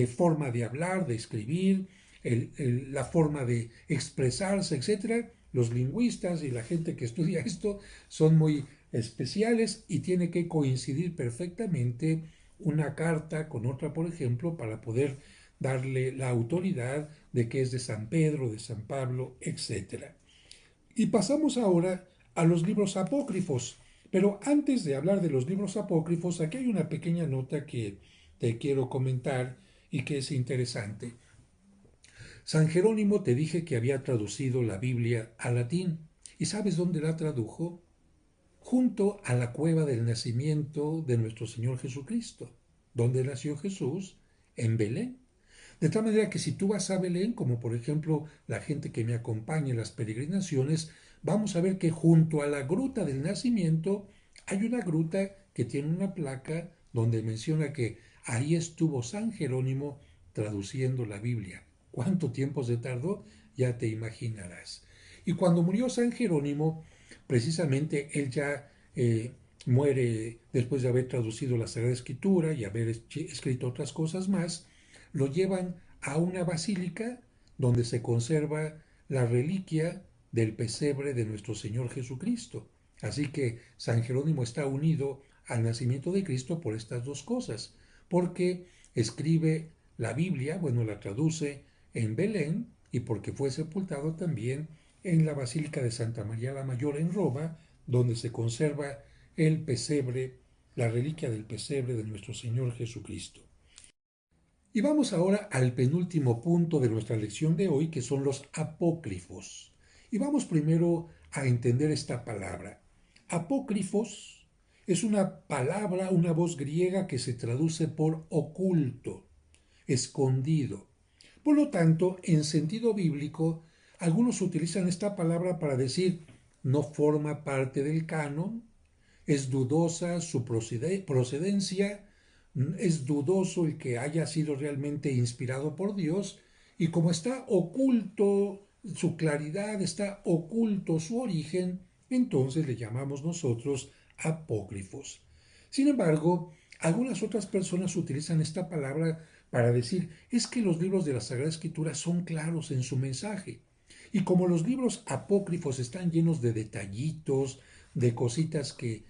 forma de hablar, de escribir, la forma de expresarse, etc. Los lingüistas y la gente que estudia esto son muy especiales y tiene que coincidir perfectamente una carta con otra, por ejemplo, para poder darle la autoridad de que es de San Pedro, de San Pablo, etc. Y pasamos ahora a los libros apócrifos, Pero antes de hablar de los libros apócrifos, aquí hay una pequeña nota que te quiero comentar y que es interesante. San Jerónimo te dije que había traducido la Biblia al latín. ¿Y sabes dónde la tradujo? Junto a la cueva del nacimiento de nuestro Señor Jesucristo. ¿Dónde nació Jesús? En Belén. De tal manera que si tú vas a Belén, como por ejemplo la gente que me acompaña en las peregrinaciones, vamos a ver que junto a la gruta del nacimiento hay una gruta que tiene una placa donde menciona que ahí estuvo San Jerónimo traduciendo la Biblia. ¿Cuánto tiempo se tardó? Ya te imaginarás. Y cuando murió San Jerónimo, precisamente él ya muere después de haber traducido la Sagrada Escritura y haber escrito otras cosas más, lo llevan a una basílica donde se conserva la reliquia del pesebre de nuestro Señor Jesucristo. Así que San Jerónimo está unido al nacimiento de Cristo por estas dos cosas, porque escribe la Biblia, bueno, la traduce en Belén y porque fue sepultado también en la Basílica de Santa María la Mayor en Roma, donde se conserva el pesebre, la reliquia del pesebre de nuestro Señor Jesucristo. Y vamos ahora al penúltimo punto de nuestra lección de hoy, que son los apócrifos. Y vamos primero a entender esta palabra. Apócrifos es una palabra, una voz griega que se traduce por oculto, escondido. Por lo tanto, en sentido bíblico, algunos utilizan esta palabra para decir no forma parte del canon, es dudosa su procedencia, es dudoso el que haya sido realmente inspirado por Dios, y como está oculto su claridad, está oculto su origen, entonces le llamamos nosotros apócrifos. Sin embargo, algunas otras personas utilizan esta palabra para decir es que los libros de la Sagrada Escritura son claros en su mensaje. Y como los libros apócrifos están llenos de detallitos, de cositas que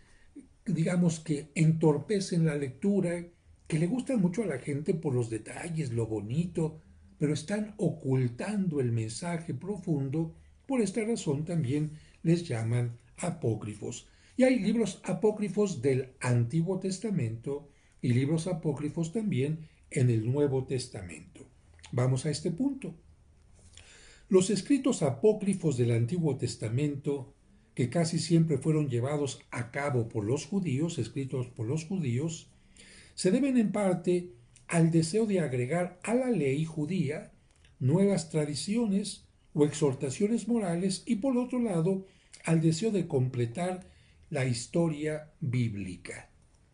digamos que entorpecen la lectura, que le gustan mucho a la gente por los detalles, lo bonito, pero están ocultando el mensaje profundo, por esta razón también les llaman apócrifos. Y hay libros apócrifos del Antiguo Testamento y libros apócrifos también en el Nuevo Testamento. Vamos a este punto. Los escritos apócrifos del Antiguo Testamento, que casi siempre fueron llevados a cabo por los judíos, escritos por los judíos, se deben en parte al deseo de agregar a la ley judía nuevas tradiciones o exhortaciones morales y por otro lado al deseo de completar la historia bíblica.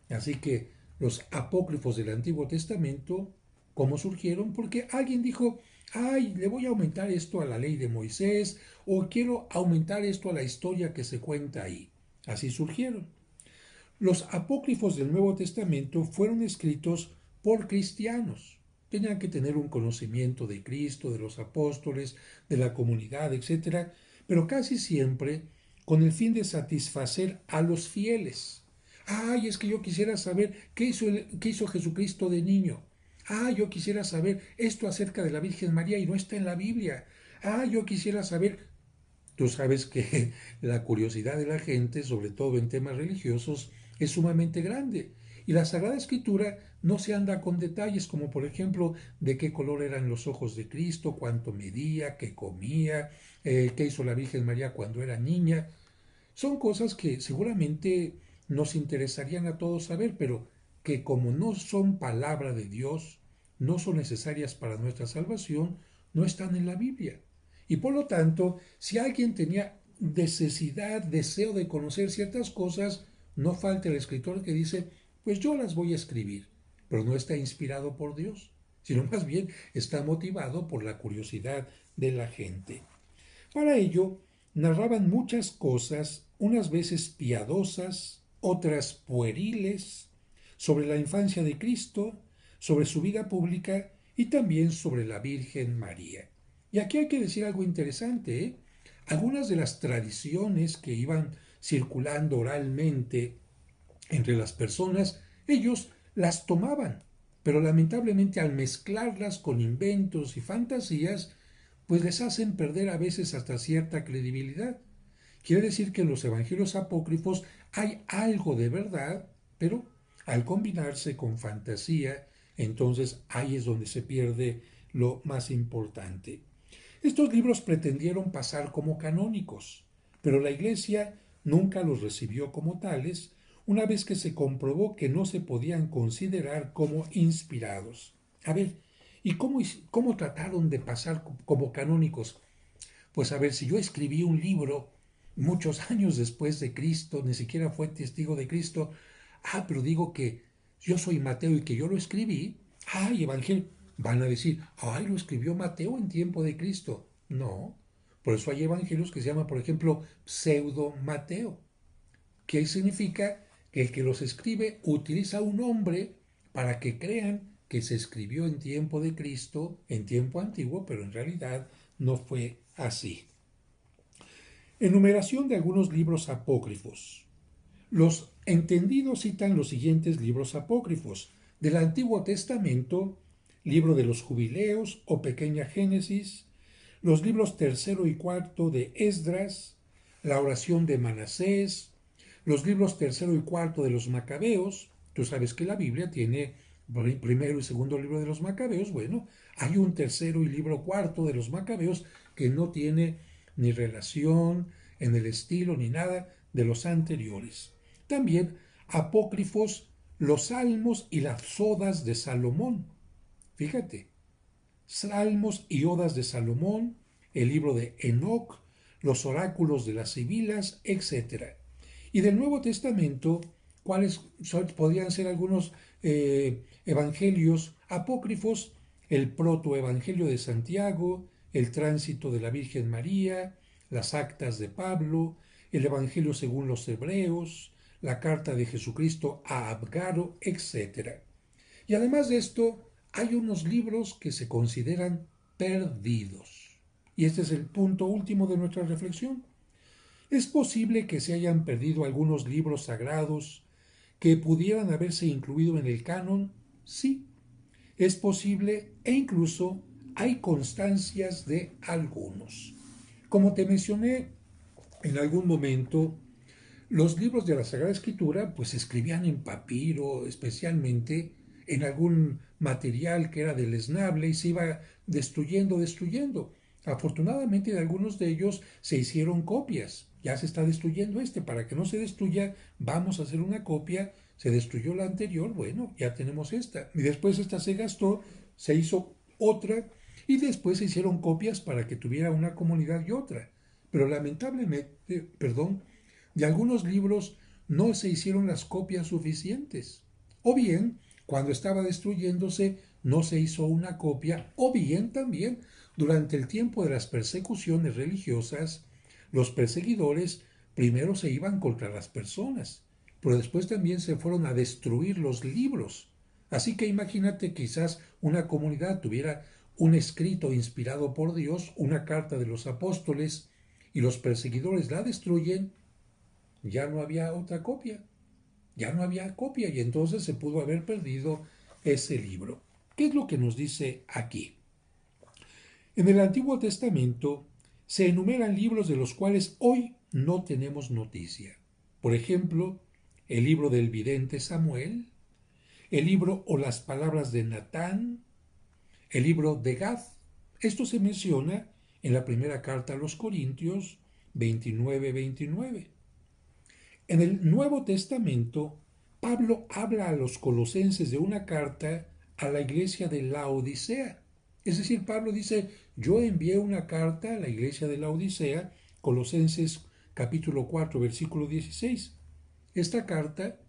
Así que los apócrifos del Antiguo Testamento, ¿cómo surgieron? Porque alguien dijo, ay, le voy a aumentar esto a la ley de Moisés o quiero aumentar esto a la historia que se cuenta ahí. Así surgieron. Los apócrifos del Nuevo Testamento fueron escritos por cristianos. Tenían que tener un conocimiento de Cristo, de los apóstoles, de la comunidad, etc. Pero casi siempre con el fin de satisfacer a los fieles. Ay, es que yo quisiera saber qué hizo Jesucristo de niño. Ah, yo quisiera saber esto acerca de la Virgen María y no está en la Biblia. Ah, yo quisiera saber. Tú sabes que la curiosidad de la gente, sobre todo en temas religiosos, es sumamente grande. Y la Sagrada Escritura no se anda con detalles como por ejemplo de qué color eran los ojos de Cristo, cuánto medía, qué comía, qué hizo la Virgen María cuando era niña. Son cosas que seguramente nos interesarían a todos saber, pero que como no son palabra de Dios, no son necesarias para nuestra salvación, no están en la Biblia. Y por lo tanto, si alguien tenía necesidad, deseo de conocer ciertas cosas, no falta el escritor que dice, pues yo las voy a escribir, pero no está inspirado por Dios, sino más bien está motivado por la curiosidad de la gente. Para ello, narraban muchas cosas, unas veces piadosas, otras pueriles, sobre la infancia de Cristo, sobre su vida pública y también sobre la Virgen María. Y aquí hay que decir algo interesante, ¿eh? Algunas de las tradiciones que iban circulando oralmente entre las personas, ellos las tomaban, pero lamentablemente al mezclarlas con inventos y fantasías, pues les hacen perder a veces hasta cierta credibilidad. Quiere decir que en los evangelios apócrifos hay algo de verdad, pero al combinarse con fantasía, entonces ahí es donde se pierde lo más importante. Estos libros pretendieron pasar como canónicos, pero la Iglesia nunca los recibió como tales, una vez que se comprobó que no se podían considerar como inspirados. A ver, ¿y cómo trataron de pasar como canónicos? Pues a ver, si yo escribí un libro muchos años después de Cristo, ni siquiera fue testigo de Cristo, pero digo que yo soy Mateo y que yo lo escribí, Evangelio, van a decir, lo escribió Mateo en tiempo de Cristo. No, por eso hay evangelios que se llaman, por ejemplo, pseudo Mateo, que significa que el que los escribe utiliza un nombre para que crean que se escribió en tiempo de Cristo, en tiempo antiguo, pero en realidad no fue así. Enumeración de algunos libros apócrifos. Los entendidos citan los siguientes libros apócrifos. Del Antiguo Testamento, libro de los Jubileos o Pequeña Génesis, los libros tercero y cuarto de Esdras, la oración de Manasés, los libros tercero y cuarto de los Macabeos. Tú sabes que la Biblia tiene primero y segundo libro de los Macabeos. Bueno, hay un tercero y libro cuarto de los Macabeos que no tiene ni relación en el estilo ni nada de los anteriores. También apócrifos los salmos y las odas de Salomón. Fíjate, salmos y odas de Salomón, el libro de Enoc, los oráculos de las sibilas, etc. Y del Nuevo Testamento, ¿cuáles podrían ser algunos evangelios apócrifos? El protoevangelio de Santiago, el tránsito de la Virgen María, las actas de Pablo, el Evangelio según los Hebreos, la carta de Jesucristo a Abgaro, etc. Y además de esto, hay unos libros que se consideran perdidos. Y este es el punto último de nuestra reflexión. ¿Es posible que se hayan perdido algunos libros sagrados que pudieran haberse incluido en el canon? Sí, es posible e incluso hay constancias de algunos. Como te mencioné en algún momento, los libros de la Sagrada Escritura pues se escribían en papiro, especialmente en algún material que era deleznable y se iba destruyendo. Afortunadamente de algunos de ellos se hicieron copias. Ya se está destruyendo para que no se destruya, vamos a hacer una copia. Se destruyó la anterior, bueno, ya tenemos esta. Y después esta se gastó, se hizo otra y después se hicieron copias para que tuviera una comunidad y otra. Pero lamentablemente, de algunos libros no se hicieron las copias suficientes. O bien, cuando estaba destruyéndose, no se hizo una copia. O bien también, durante el tiempo de las persecuciones religiosas, los perseguidores primero se iban contra las personas, pero después también se fueron a destruir los libros. Así que imagínate, quizás una comunidad tuviera un escrito inspirado por Dios, una carta de los apóstoles, y los perseguidores la destruyen, ya no había otra copia, ya no había copia y entonces se pudo haber perdido ese libro. ¿Qué es lo que nos dice aquí? En el Antiguo Testamento se enumeran libros de los cuales hoy no tenemos noticia. Por ejemplo, el libro del vidente Samuel, el libro o las palabras de Natán, el libro de Gad. Esto se menciona en la primera carta a los Corintios 29:29. En el Nuevo Testamento, Pablo habla a los colosenses de una carta a la iglesia de Laodicea. Es decir, Pablo dice, yo envié una carta a la iglesia de Laodicea, Colosenses capítulo 4, versículo 16. Esta carta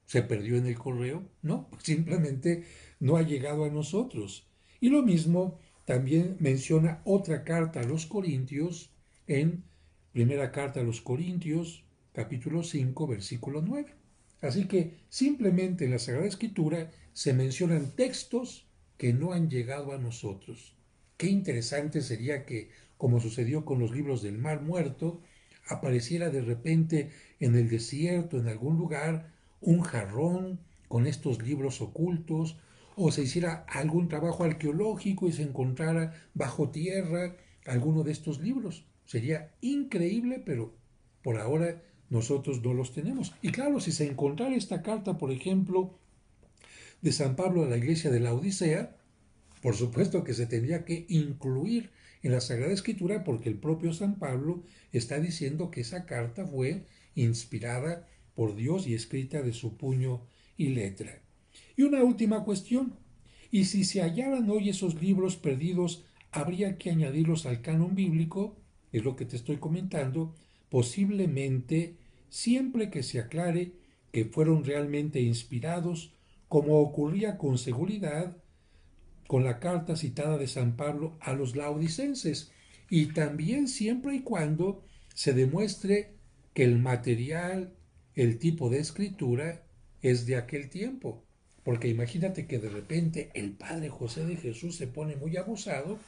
se perdió en el correo, no, simplemente no ha llegado a nosotros. Y lo mismo también menciona otra carta a los Corintios en primera carta a los Corintios capítulo 5, versículo 9. Así que simplemente en la Sagrada Escritura se mencionan textos que no han llegado a nosotros. Qué interesante sería que, como sucedió con los libros del Mar Muerto, apareciera de repente en el desierto, en algún lugar, un jarrón con estos libros ocultos, o se hiciera algún trabajo arqueológico y se encontrara bajo tierra alguno de estos libros. Sería increíble, pero por ahora nosotros no los tenemos. Y claro, si se encontrara esta carta, por ejemplo, de San Pablo a la iglesia de la Odisea, por supuesto que se tendría que incluir en la Sagrada Escritura porque el propio San Pablo está diciendo que esa carta fue inspirada por Dios y escrita de su puño y letra. Y una última cuestión. ¿Y si se hallaran hoy esos libros perdidos, habría que añadirlos al canon bíblico? Es lo que te estoy comentando. Posiblemente, siempre que se aclare que fueron realmente inspirados, como ocurría con seguridad con la carta citada de San Pablo a los laodicenses, y también siempre y cuando se demuestre que el material, el tipo de escritura es de aquel tiempo. Porque imagínate que de repente el padre José de Jesús se pone muy abusado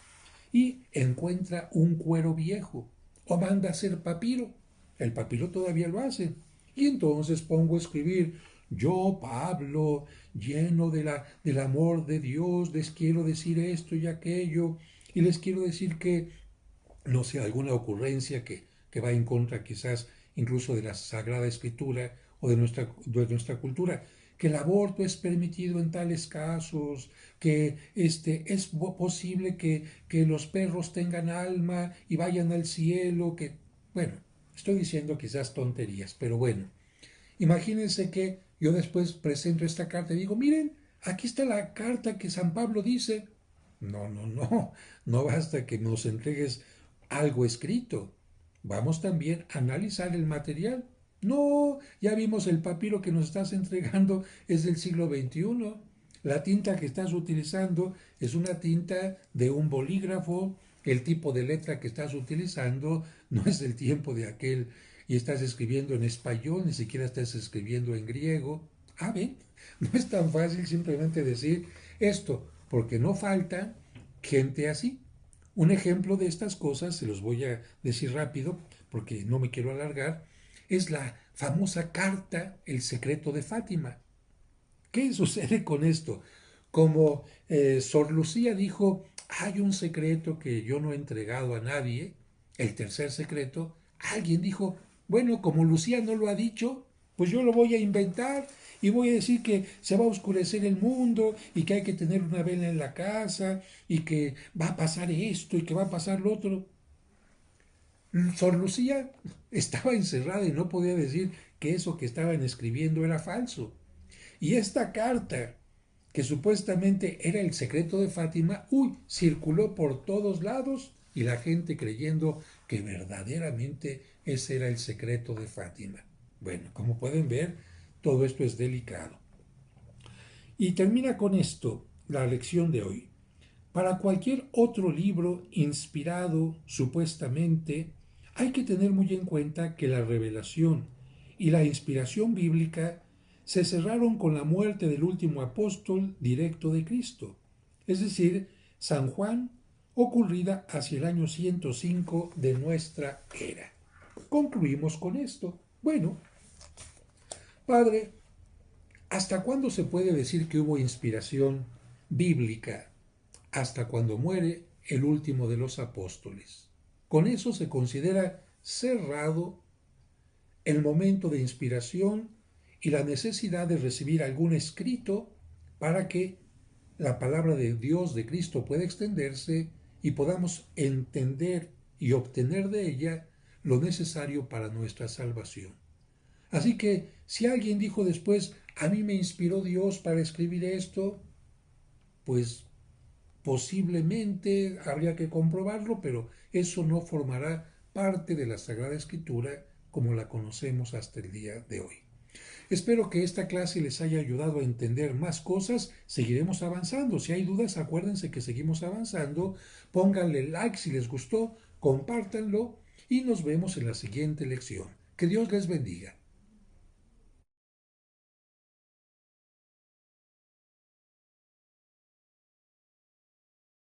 y encuentra un cuero viejo o manda a hacer papiro. El papiro todavía lo hace. Y entonces pongo a escribir, yo, Pablo, lleno del amor de Dios, les quiero decir esto y aquello, y les quiero decir que, no sé, alguna ocurrencia que va en contra quizás incluso de la Sagrada Escritura o de nuestra cultura, que el aborto es permitido en tales casos, que es posible que los perros tengan alma y vayan al cielo, que, bueno, estoy diciendo quizás tonterías, pero bueno, imagínense que yo después presento esta carta y digo, miren, aquí está la carta que San Pablo dice. No, no, no, no basta que nos entregues algo escrito. Vamos también a analizar el material. No, ya vimos el papiro que nos estás entregando es del siglo XXI. La tinta que estás utilizando es una tinta de un bolígrafo. El tipo de letra que estás utilizando no es del tiempo de aquel y estás escribiendo en español, ni siquiera estás escribiendo en griego. Ah, ven, no es tan fácil simplemente decir esto, porque no falta gente así. Un ejemplo de estas cosas, se los voy a decir rápido, porque no me quiero alargar, es la famosa carta El secreto de Fátima. ¿Qué sucede con esto? Como Sor Lucía dijo, hay un secreto que yo no he entregado a nadie, el tercer secreto, alguien dijo, bueno, como Lucía no lo ha dicho, pues yo lo voy a inventar y voy a decir que se va a oscurecer el mundo y que hay que tener una vela en la casa y que va a pasar esto y que va a pasar lo otro. Sor Lucía estaba encerrada y no podía decir que eso que estaban escribiendo era falso. Y esta carta, que supuestamente era el secreto de Fátima, circuló por todos lados y la gente creyendo que verdaderamente ese era el secreto de Fátima. Bueno, como pueden ver, todo esto es delicado. Y termina con esto la lección de hoy. Para cualquier otro libro inspirado, supuestamente, hay que tener muy en cuenta que la revelación y la inspiración bíblica se cerraron con la muerte del último apóstol directo de Cristo, es decir, San Juan, ocurrida hacia el año 105 de nuestra era. Concluimos con esto. Bueno, Padre, ¿hasta cuándo se puede decir que hubo inspiración bíblica? Hasta cuando muere el último de los apóstoles. Con eso se considera cerrado el momento de inspiración y la necesidad de recibir algún escrito para que la palabra de Dios de Cristo pueda extenderse y podamos entender y obtener de ella lo necesario para nuestra salvación. Así que si alguien dijo después, a mí me inspiró Dios para escribir esto, pues posiblemente habría que comprobarlo, pero eso no formará parte de la Sagrada Escritura como la conocemos hasta el día de hoy. Espero que esta clase les haya ayudado a entender más cosas. Seguiremos avanzando. Si hay dudas, acuérdense que seguimos avanzando. Pónganle like si les gustó, compártanlo y nos vemos en la siguiente lección. Que Dios les bendiga.